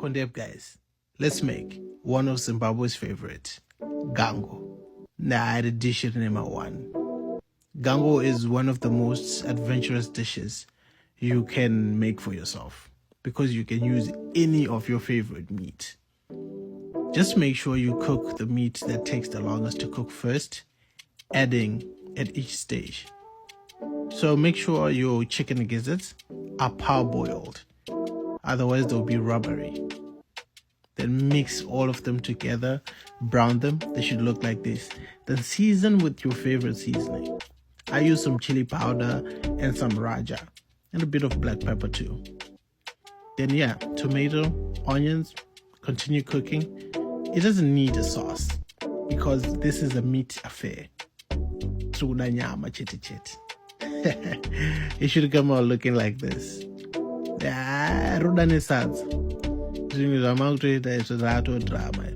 Kondep guys, let's make one of Zimbabwe's favorite, Gango. Now I had a dish at number 1. Gango is one of the most adventurous dishes you can make for yourself because you can use any of your favorite meat. Just make sure you cook the meat that takes the longest to cook first, adding at each stage. So make sure your chicken gizzards are parboiled, otherwise they'll be rubbery. Then mix all of them together, brown them, they should look like this. Then season with your favorite seasoning. I use some chili powder and some raja, and a bit of black pepper too. Then tomato, onions, continue cooking. It doesn't need a sauce because this is a meat affair. It should come out looking like this. Drama.